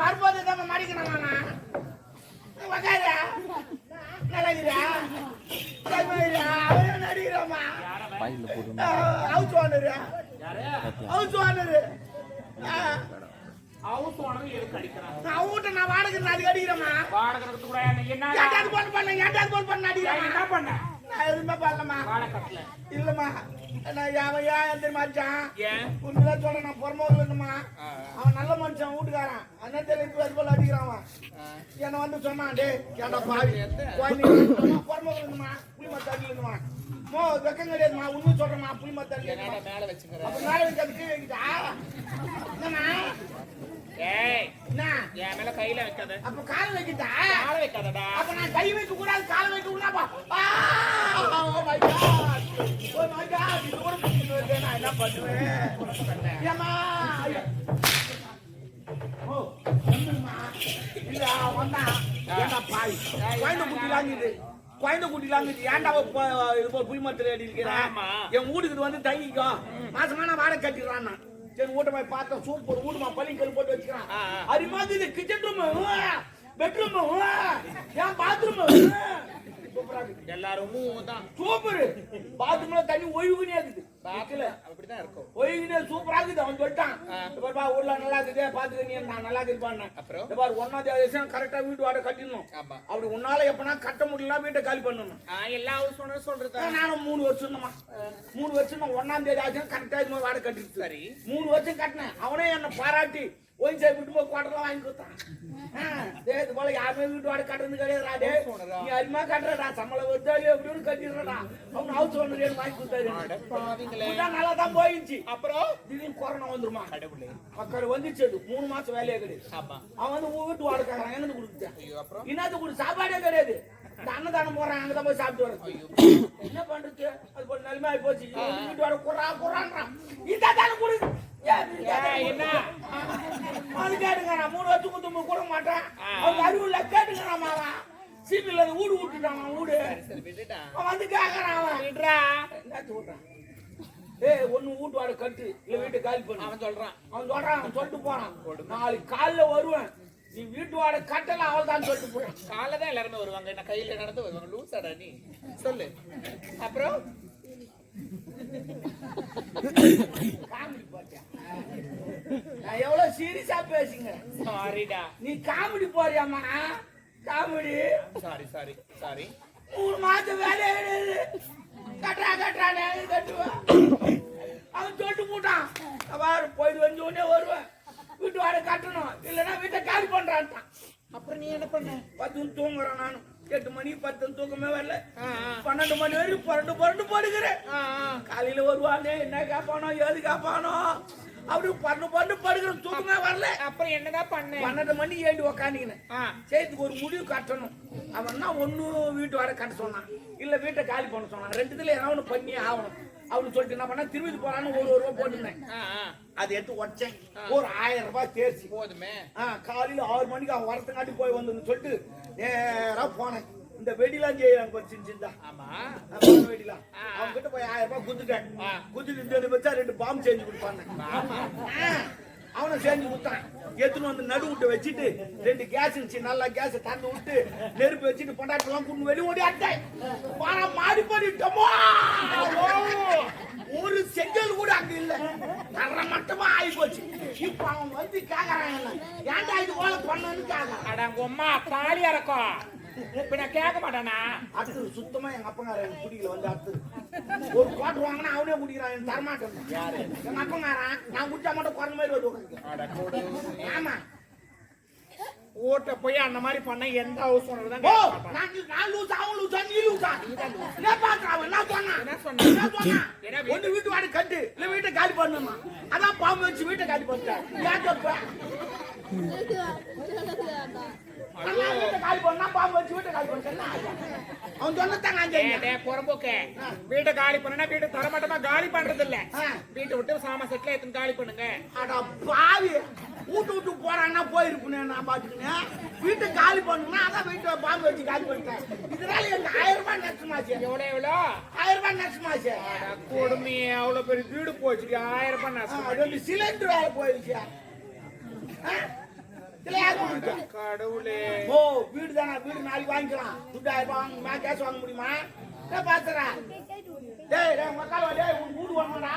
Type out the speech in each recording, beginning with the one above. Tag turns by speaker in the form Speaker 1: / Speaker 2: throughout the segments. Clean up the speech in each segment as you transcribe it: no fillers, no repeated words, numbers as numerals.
Speaker 1: வரும்போது தான் மடிக்கணும் மாமா உக்காரா நல்லா அவரே நடிக்கிறாமா ஹவுஸ் ஓனரு அவங்ககிட்ட நான் வாடகை அதுக்கு அடிக்கிறேம்மா ஏட்டாவது போன் பண்ண அடிக்கிறேன் என்ன பண்ண நான் எதுவுமே பண்ணலமா இல்லம்மா நான் ஏன் தெரியுமா உண்மைதான் சொல்றேன் நான் புறம்போது வேணுமா அவன் நல்ல மனுஷன் வீட்டுக்காரன் அண்ணன் தெரியல அது போல அடிக்கிறான் அவன் என்ன வந்து சொன்னான் டே ஏன்டா பாவி புறம்போது வேணுமா புளி மத்த அடிக்கணுமா மோ வெக்கம் கிடையாதுமா உண்மை சொல்றேம்மா புளி மத்த அடிக்கணும் மேல வச்சுக்கிறேன் அப்ப மேல வைக்காது கீழே வைக்கிட்டா என்னம்மா என் மேல கையில வைக்காத அப்ப கால வைக்கிட்டா கால வைக்காதடா அப்ப நான் கை வைக்க கூடாது கால வைக்க கூடாப்பா ஓ மை காட் இது கூட புரியுது நான் என்ன பண்ணுவேன் ஏமா ஓ அம்மா இல்ல வந்தா ஏண்டா பாய் குழந்தை குட்டிலாங்குது ஏன்டா இது புளி மரத்துல அடி இருக்கிறேன் என் வீட்டுக்கு வந்து தங்கிக்கோ மாசமான வாடகை கட்டிடுறான் சரி வீட்டை போய் பார்த்தோம் சூப்பர் வீட்டுமா பள்ளிக்கல் போட்டு வச்சுக்கிறான் அது மாதிரி இது கிச்சன் ரூம் பெட்ரூம் ஏன் பாத்ரூம் எல்லாரும் தான் சூப்பர் பாத்ரூம்ல தண்ணி ஒய்வுக்குனே இருக்குது அப்படிதான் இருக்கும் ஒய்வுக்குனே சூப்பரா இருக்குது அவன் சொல்லிட்டான் ஊர்ல நல்லா இருக்குது பாத்துக்க நீ நான் நல்லா இருக்குப்பான்னு அப்புறம் ஒன்னாவது கரெக்டா வீட்டு வாடகை கட்டிடணும் அப்படி உன்னால எப்பனா கட்ட முடியல வீட்டை காலி பண்ணணும் எல்லா வருஷம் சொல்றது நானும் 3 வருஷம் 3 வருஷம் ஒன்னாம் தேதி ஆச்சு கரெக்டா இது வாடகை கட்டிட்டு சரி 3 வருஷம் கட்டினேன் அவனே என்ன பாராட்டி ஒயின் சைடு விட்டு போய் குவாட்டர்லாம் வாங்கி கொடுத்தான் இது போல யாருமே வீட்டு வாடகை கட்டுறது கிடையாது நீ அருமையா கட்டுறடா சம்பளம் வருதோ எப்படின்னு கட்டிடுறா அவங்க ஹவுஸ் ஓனர் வாங்கி கொடுத்தாரு நல்லா தான் போயிடுச்சு அப்புறம் திடீர்னு கொரோனா வந்துருமா மக்கள் வந்துச்சு 3 மாசம் வேலையே கிடையாது அவன் வந்து வீட்டு வாடகை எங்க கொடுத்துட்டான் இன்னது கூட சாப்பாடே கிடையாது இந்த அன்னதானம் போறான் அங்கதான் போய் சாப்பிட்டு வர என்ன பண்றது அது போல நிலைமை ஆகி போச்சு வீட்டு வாடகை குறான்றான் இதான் கொடு என்ன கேட்டுக்கிறான் 3 வருஷம் கூட மாட்டான் அவங்க அறிவுல கேட்டுக்கிறான் மாவா சீப்பில் வீடு விட்டுட்டான் வீடு அவன் வந்து கேட்கறான் அவன் விட்டுறான் ஒண்ணு வீட்டு வாடகை கட்டு இல்ல வீட்டை காலி பண்ணு அவன் சொல்லிட்டு போறான் நாளைக்கு காலைல வருவேன் நீ வீட்டு வாடகை கட்டல அவள் தான் சொல்லிட்டு போறான் காலைல தான் எல்லாருமே வருவாங்க என்ன கையில நடந்து வருவாங்க லூசாடா நீ சொல்லு அப்புறம் காமெடி போட்டியா நான் எவ்வளவு சீரியஸா பேசுங்க சாரிடா நீ காமெடி போறியாமா காமெடி சாரி 3 மாசம் வேலையே கட்டுறா கட்டுவேன் அவன் சொல்லிட்டு போட்டான் அவன் போயிட்டு வந்து உடனே வருவேன் வீட்டு வாடகை கட்டணும் இல்லைன்னா வீட்டை காலி பண்றான்ட்டான் அப்புறம் நீ என்ன பண்ண 10 தூங்குறான் நானும் 8 மணி 10 தூக்கமே வரல 12 மணி வரைக்கும் புரண்டு படுக்கிறேன் காலையில வருவானே என்ன கேப்பானோ ஏது கேப்பானோ அப்படி பண்டு படுக்கிறேன் தூக்கமே வரல அப்புறம் என்னதான் பண்ண 12 மணி ஏண்டி உக்காண்டிக்கினேன் சேர்த்துக்கு ஒரு முடிவு கட்டணும் அவன்னா ஒண்ணு வீட்டு வாடகை கட்ட சொன்னான் இல்ல வீட்டை காலி பண்ண சொன்னான் ரெண்டுத்துல ஏதாவது பண்ணி ஆகணும் அப்படின்னு சொல்லிட்டு என்ன பண்ண திரும்பி போறான்னு ஒரு ரூபா போட்டுருந்தேன் அதை எடுத்து உடச்சேன் ஒரு 1000 ரூபாய் தேர்ச்சி போதுமே காலையில 6 மணிக்கு அவன் வரத்துக்காட்டி போய் வந்து சொல்லிட்டு நேரா போனேன் இந்த வெடிலாம் செய்யறாங்க சின்ன வெடிலாம் அவங்க கிட்ட போய் 1000 ரூபாய் குத்துட்டு வச்சா 2 பாம்பு செஞ்சு கொடுப்பாங்க அவனை செஞ்சு கொடுத்தான் எடுத்துன்னு வந்து நடு விட்டு வச்சுட்டு 2 கேஸ் இருந்துச்சு நல்லா கேஸ் தந்து விட்டு நெருப்பு வச்சுட்டு பொண்டாட்டெல்லாம் கொண்டு வெளி ஓடி ஆட்டேன் மாடி பண்ணிட்டோமோ ஒரு செங்கல் கூட அங்க இல்ல தர மட்டமா ஆகி போச்சு இப்ப அவன் வந்து கேக்குறான் ஏன்டா இது போல பண்ணு கேக்குறான் அம்மா தாலி இறக்கும் இப்ப நான் கேட்க மாட்டானா அடுத்தது சுத்தமா எங்க அப்பங்கார குடிக்கல வந்து அடுத்தது ஒரு கோட்டர் வாங்கினா அவனே குடிக்கிறான் தரமாட்டேன் யாரு எங்க அப்பங்காரன் நான் குடிச்சா மட்டும் குறைஞ்ச மாதிரி வருது ஆமா ஓட்ட போய் அந்த மாதிரி பண்ண எந்த ஹவுஸ் ஓனர் தான் நான் லூசா அவன் லூசா நீ லூசா என்ன பாக்குறான் என்ன சொன்னா ஒண்ணு வீட்டு வாடகை கட்டு இல்ல வீட்டை காலி பண்ணுமா அதான் பாம்பு வச்சு வீட்டை காலி பண்ணிட்டேன் ஏன் தப்ப காலி பண்ணா பாம்பு வச்சு வீட்டை காலி பண்ணிட்டேன் அவன் சொன்னதாங்க புறம்போக்க வீட்டை காலி பண்ணா வீட்டை தரமாட்டமா காலி பண்றது இல்ல வீட்டை விட்டு சாமா செட்ல எடுத்து காலி பண்ணுங்க அட பாவி வீட்டு போறான்னா போயிருப்பேன் நான் பாத்துக்கினேன் வீட்டை காலி பண்ணுனா அதான் வீட்டை பாம்பு வச்சு காலி பண்ணிட்டேன் இதனால எனக்கு 1000 ரூபாய் நஷ்டமாச்சு எவ்வளோ 1000 ரூபாய் நஷ்டமாச்சு கொடுமையே அவ்வளவு பெரிய வீடு போச்சு 1000 ரூபாய் நஷ்டம் சிலிண்டர் வேலை போயிருச்சு கடவுளே ஓ வீடு தானே வீடு நாளைக்கு வாங்கிக்கலாம் துட்டு 1000 ரூபாய் வாங்க கேஸ் வாங்க முடியுமா பாத்துறா டேய் மக்கள் டேய் வீடு வாங்கடா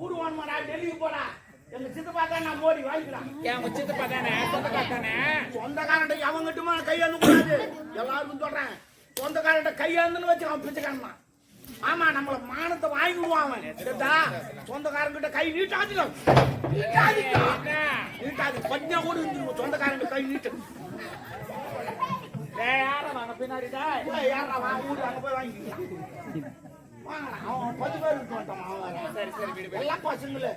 Speaker 1: வீடு வாங்கடா டெல்லிக்கு போடா எங்க சித்தப்பா தான் நான் மோடி வாங்கிக்கலாம் என் சித்தப்பா தானே சொந்தக்காரன்ட்ட அவங்ககிட்டமா கையாந்து கூடாது எல்லாருக்கும் சொல்றேன் சொந்தக்காரன்ட்ட கையாந்துன்னு வச்சு அவன் பிச்சைக்காரன் ஆமா நம்மள மானத்தை வாங்கிடுவான் அவன் சொந்தக்காரங்கிட்ட கை நீட்டாது கொஞ்சா கூட இருந்துருவோம் சொந்தக்காரங்க கை நீட்டு யாரா வாங்க பின்னாடிடா யாரா வாங்க வீடு அங்க போய் வாங்கிக்கலாம் அவன் 10 பேர் இருக்க மாட்டான் அவன் சரி சரி வீடு எல்லாம் பசங்களே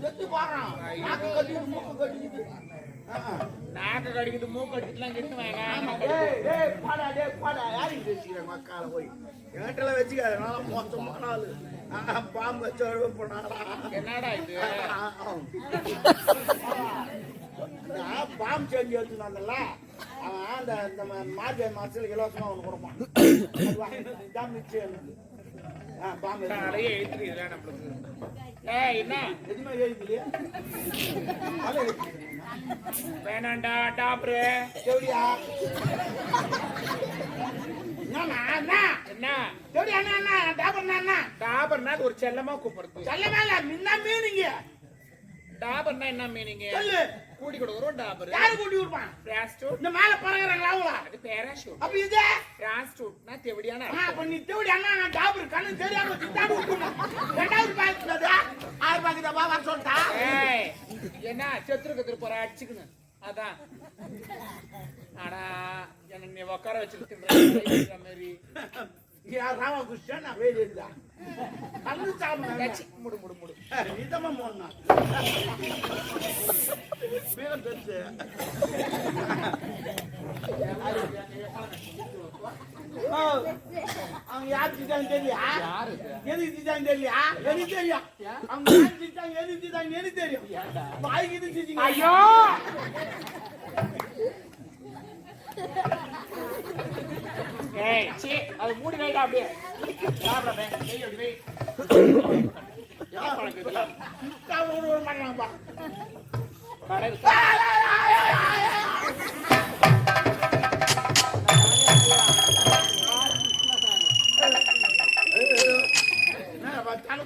Speaker 1: செத்து பாறான் நாக்கு கட்டிட்டு மூக்கு கட்டிட்டு நாக்கு கடிக்குது மூக்கு கட்டிட்டுலாம் கிட்டுவாங்க டேய் பாடா யாருக்கு பேசிக்கிற மக்கால போய் கேட்டல வச்சுக்காத நான் மொத்தமான ஆளு பாம்பு வச்சு போனாடா என்னடா இது பாம்பு செஞ்சு வச்சுனாங்கல்ல அவன் அந்த மார்கழி மாசத்துல இலவசமா ஒன்று கொடுப்பான் இதான் மிச்சம் பாம்பு எழுத்துறீங்களா நம்மளுக்கு என்ன எதுவுமே எழுதுலையே வேணாண்டா டாப்ரு எப்படியா டாபர்னா ஒரு செல்லமா கூப்பிடுறது செல்லமா இல்ல முன்ன மீனிங்க டாபர்னா என்ன மீனிங்க கூட்டி கொடுக்குறோம் டாபர் யாரு கூட்டி கொடுப்பான் பிராஸ்டூட் இந்த மேல பறக்குறாங்களா அவங்களா அது பேராஷூட் அப்ப இது பிராஸ்டூட்னா தெவடியானா அப்ப நீ தெவடியானா நான் டாபர் கண்ணு தெரியாம திட்டாடு விட்டுனா ரெண்டாவது பாக்குறது 6 பாக்குதா வா வர சொல்லிட்டா ஏய் என்ன செத்துருக்கு போற அடிச்சுக்கணும் அதான் ஆனா என்ன நீ உட்கார வச்சுக்கிட்டு மாதிரி யார் ராமகிருஷ்ணன் நான் வேலை இருந்தா கண்ணு சாப்பிட முடு முடு முடு இதமா போனா பேரம் பெருசு அவங்க யார் திட்டாங்க தெரியா எதுக்கு திட்டாங்க தெரியா எனக்கு தெரியும் அவங்க யார் திட்டாங்க எதுக்கு திட்டாங்க எனக்கு தெரியும் வாய்க்கு திட்டீங்க ஐயோ ஏய் சீ அது மூடி வைடா அப்படியே சாப்பிடவே ஏய் அப்படி வை யா பழக்குல கால் ஒரு பண்ணலாம்பா கடை நான் பாத்தால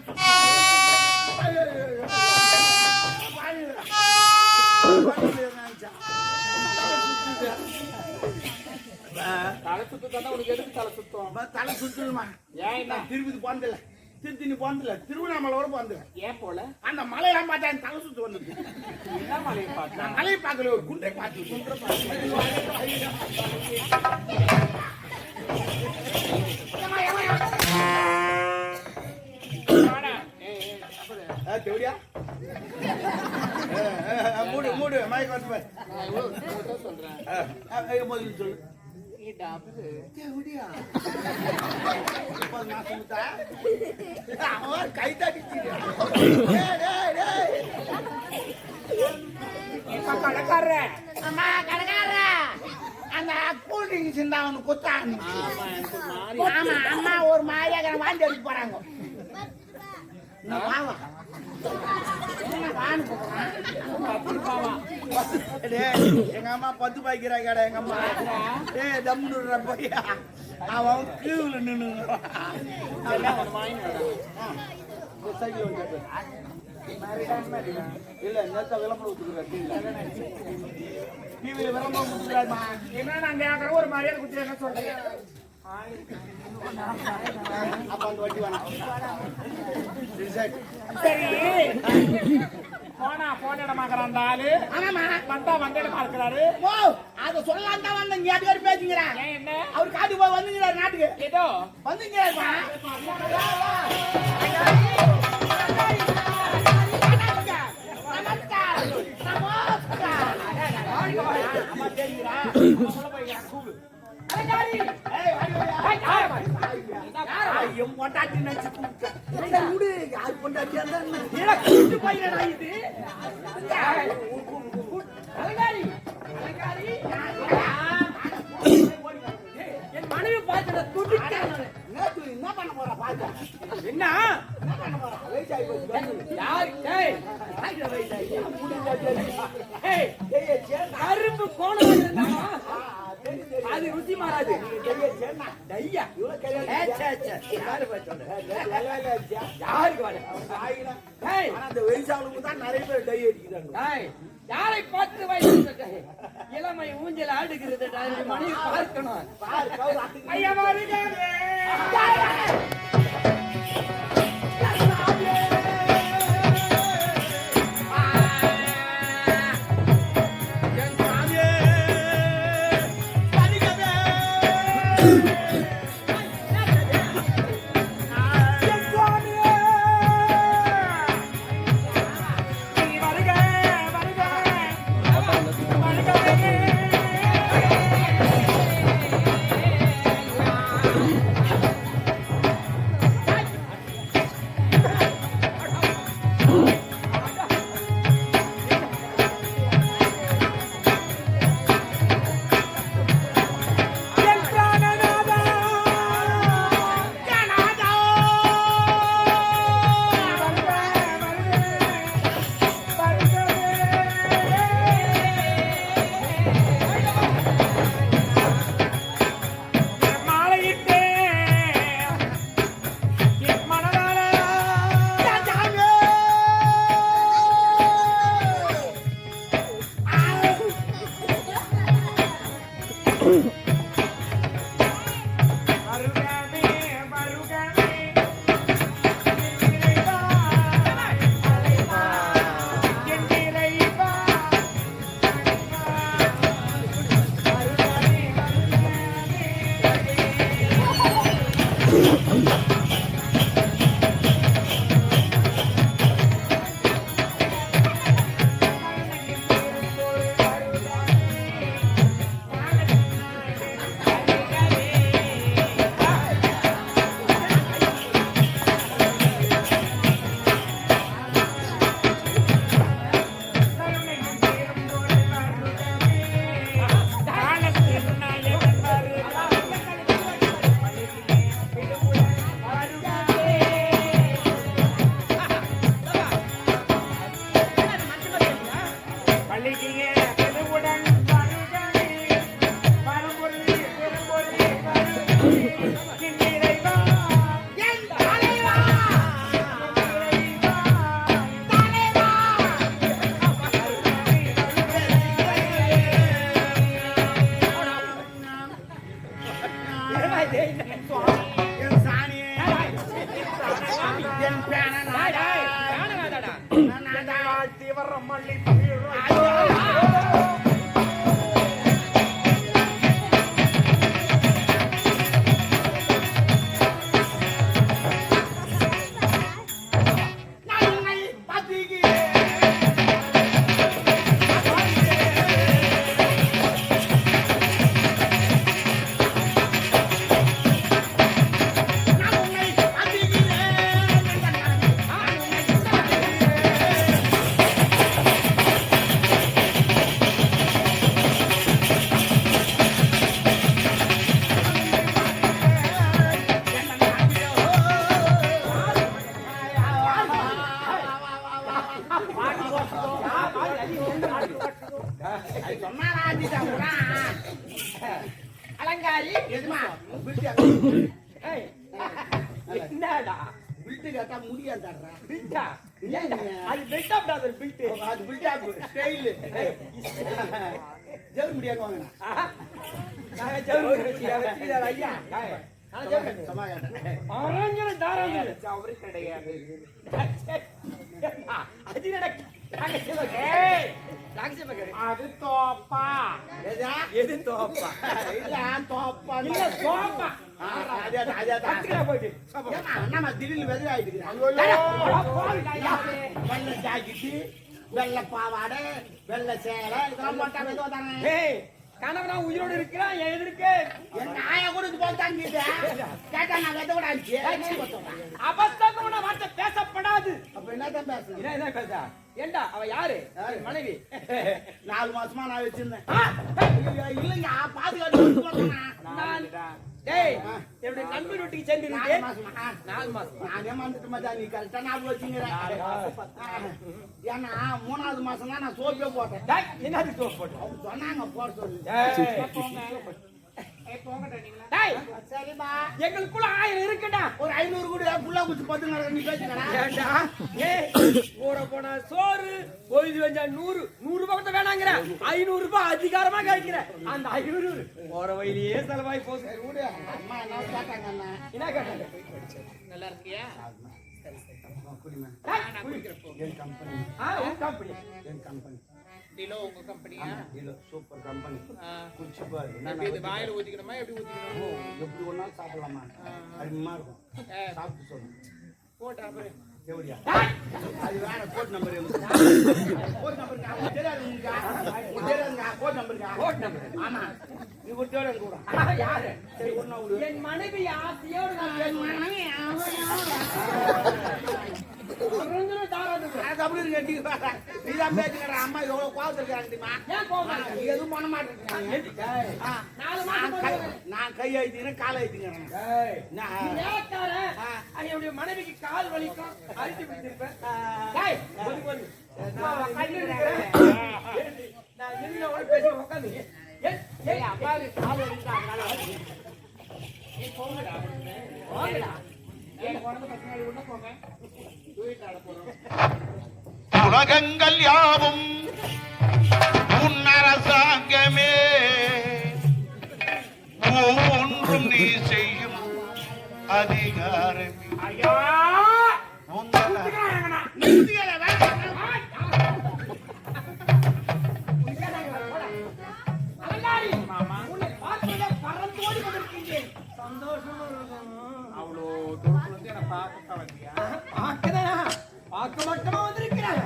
Speaker 1: தலை சுத்தம் உனக்கு எதுக்கு தலை சுத்தம் தலை சுத்தமா ஏன் திருப்பதி போனதில்ல திருத்தணி போனதில்ல திருவண்ணாமலை போனதில்ல ஏன் போல அந்த மலையெல்லாம் பார்த்தா தலை சுத்து வந்தது என்ன மலையை பார்த்தா மலையை பார்க்கல ஒரு குன்றை பார்த்து தேவடியா மூடு மூடு மயக்க வந்து சொல்றேன் முதல்ல சொல்லு கை தட்டிச்சு கடைக்காரர அம்மா கடைக்காரர அந்த கூல் ட்ரிங்க்ஸ் இருந்தா அவனு குத்தாங்க ஆமா அம்மா ஒரு மாதிரியாக வாங்கி எடுத்து போறாங்க எங்க அம்மா 10 பாய்க்கிறா கடை எங்க அம்மா தம்முடுற பையா அவன் கீழ நின்று இல்ல நேத்த விளம்பரம் கொடுத்துருக்கா டிவியில விளம்பரம் கொடுத்துருக்காருமா என்ன நாங்க ஒரு மரியாதை குடுத்து சொல்றீங்க அப்ப அந்த வட்டி வேணாம் சரி போனா போன இடமாக்குற அந்த ஆளு ஆமாமா வந்தா வந்த இடமா இருக்கிறாரு ஓ அத சொல்லலாம் தான் வந்த இங்க யாரு பேசிக்கிறான் என்ன அவர் காது போய் வந்துங்கிறாரு நாட்டுக்கு ஏதோ வந்துங்கிறாருமா பொண்டாட்டி நினைச்சு யாரு பொண்டாட்டியா என் மனைவி பார்த்து துடிக்க என்ன பண்ண போற பாத்து என்ன பண்ண போற யாரு கருப்பு
Speaker 2: உடம்பு கோணம் இருந்தாலும் அது ருசி மாறாது. டையா யாருக்கு வர
Speaker 1: அந்த வயசாளுக்கு தான் நிறைய பேர் டை அடிக்கிறாங்க.
Speaker 2: யாரை பார்த்து வயசு இளமை ஊஞ்சல் ஆடுகிறது மனைவி பார்க்கணும். ஐயா அலங்காரி என்னடா
Speaker 1: பில்ட் கேட்டா முடியாதாடா.
Speaker 2: பில்டா அது பில்ட் அப் அது பில்ட்
Speaker 1: அது பில்ட் அப் ஸ்டைல். ஜெல் முடியாது வாங்கனா.
Speaker 2: நான் ஜெல் வச்சியா ஐயா. நான் ஜெல்
Speaker 1: சமாயா.
Speaker 2: ஆரஞ்சு தாராஞ்சு அவரே கிடையாது. அது நடக்க அது தோப்பா. எது தோப்பா?
Speaker 1: இல்ல தோப்பா.
Speaker 2: இல்ல தோப்பா. போயிட்டு
Speaker 1: நம்ம திடீர்னு வெதிர ஆயிட்டு வெள்ளை ஜாக்கெட்டு, வெள்ளை பாவாடை, வெள்ளை சேலை இதெல்லாம் போட்டா மெதுவா தானே.
Speaker 2: கணவனா உயிரோடு இருக்கிறான் எதிர்க்கு
Speaker 1: என் நாய கூட இது போல் தாங்க கேட்டா நான் வெத கூட ஆச்சு.
Speaker 2: அபத்தமான வார்த்தை பேசப்படாது.
Speaker 1: அப்ப என்னதான் பேசு?
Speaker 2: என்ன பேச? ஏண்டா அவ யாரு? மனைவி.
Speaker 1: 4 மாசமா நான் வச்சிருந்தேன். இல்லைங்க பாதுகாத்து
Speaker 2: டேய் என்னுடைய நண்பர் வீட்டுக்கு சென்று
Speaker 1: 4 மாசமா
Speaker 2: 4 மாசம்
Speaker 1: நானே மறந்துட்டு மச்சான் நீ கரெக்டா ஞாபகம் வச்சுக்கிறேன் ஏன்னா 3வது மாசம் தான் நான் சோப்பே போட்டேன்
Speaker 2: டேய் என்னது சோப் போட்டு
Speaker 1: அவங்க சொன்னாங்க போட சொல்லி
Speaker 2: டேய்
Speaker 1: சரிமா
Speaker 2: எங்களுக்குள்ள 1000 இருக்குடா
Speaker 1: ஒரு 500 கூட புள்ள குச்சி பத்துங்க நீ பேசுங்கடா
Speaker 2: ஏண்டா ஊற போனா சோறு கோயில் வெஞ்சா 100 ரூபாய் கூட வேணாங்கற 500 ரூபாய் அதிகாரமா கேட்கிற அந்த 500 போற வழியிலே செலவாய் போகுது
Speaker 1: கூட அம்மா என்ன கேட்டாங்க
Speaker 2: என்ன கேட்டாங்க
Speaker 3: நல்லா இருக்கியா?
Speaker 1: குடிமா
Speaker 3: நான் குடிக்கிறேன் போ.
Speaker 1: என் கம்பெனி
Speaker 2: உன் கம்பெனி
Speaker 1: என் கம்பெனி
Speaker 3: டிலோ உங்க கம்பெனியா?
Speaker 1: இல்ல சூப்பர் கம்பெனி
Speaker 3: ஆ.
Speaker 1: குச்சி பாரு
Speaker 3: எப்படி இது வாயில ஊத்திக்கணுமா எப்படி ஊத்திக்கணும்?
Speaker 1: எப்படி ஒன்னாலும் சாப்பிடலாமா அருமையா இருக்கும் சாப்பிட்டு சொல்லு
Speaker 3: போட்டா அப்புறம்
Speaker 1: எப்படியா அது வேற கோட் நம்பர் கோட் நம்பர் தெரியாது உங்களுக்கு தெரியாதுங்க கோட் நம்பர் ஆமா நீ ஒரு தேவை கூட
Speaker 2: யாரு
Speaker 1: சரி ஒண்ணா விடு
Speaker 2: என் மனைவி ஆசையோடு நான் பேசுவேன்
Speaker 1: அது அப்படி இருக்கு நீ தான் பேசுகிற அம்மா எவ்வளவு கோவத்தில் இருக்கிறாங்க தெரியுமா
Speaker 2: ஏன் கோவம்
Speaker 1: நீ எதுவும் பண்ண மாட்டேங்கிறேன் நான் கை அழுத்திக்கிறேன் காலை அழுத்திக்கிறேன்
Speaker 2: என்னுடைய மனைவிக்கு கால் வலிக்கும் அழுத்தி பிடிச்சிருப்பேன் நான் பேசி உட்காந்து
Speaker 1: அப்பாவுக்கு கால் வலிக்காங்க
Speaker 4: உலகங்கள் யாவும் உன் அரசாங்கமே ஒவ்வொன்றும் நீ செய்யும் அதிகாரமே
Speaker 3: அவ்வளோ தூரத்துல இருந்து என்ன பார்க்க வந்தியா?
Speaker 2: பார்க்க மட்டுமா வந்திருக்கிறேன்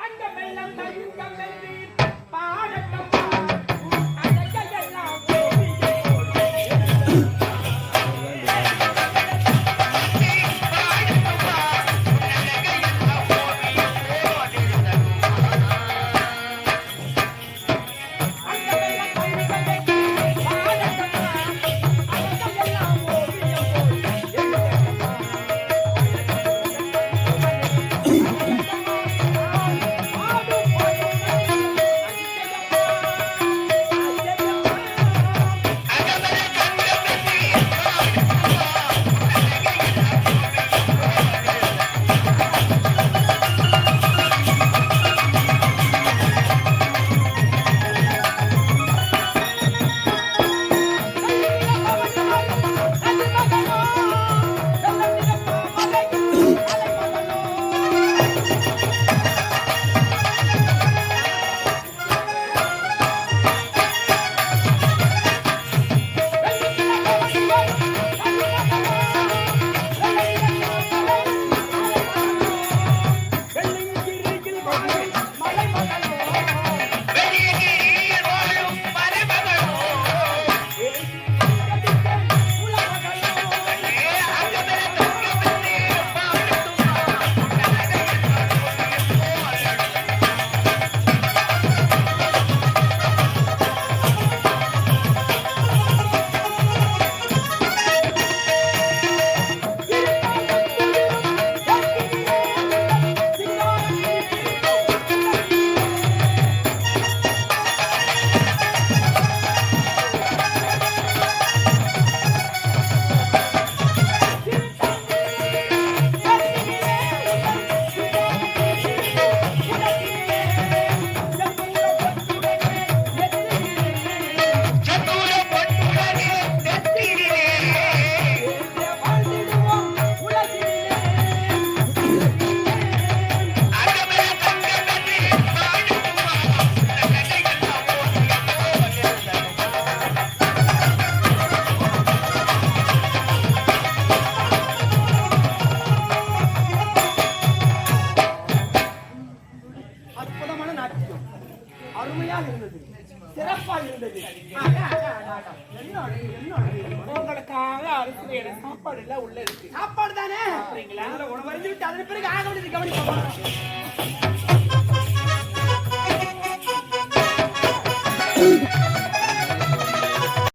Speaker 2: அந்த வெள்ளம் தங்கம் வெள்ளி பாடட்டமா அழகையெல்லாம் அருமையாக இருந்தது, சிறப்பாக இருந்தது.
Speaker 3: உங்களுக்காக அரிசி சாப்பாடு எல்லாம் உள்ள இருக்கு.
Speaker 2: சாப்பாடு தானே
Speaker 3: சாப்பிடுறீங்களா?
Speaker 2: உணவு அறிந்து விட்டு அதன் பிறகு ஆக வேண்டியது கவனிப்போம்.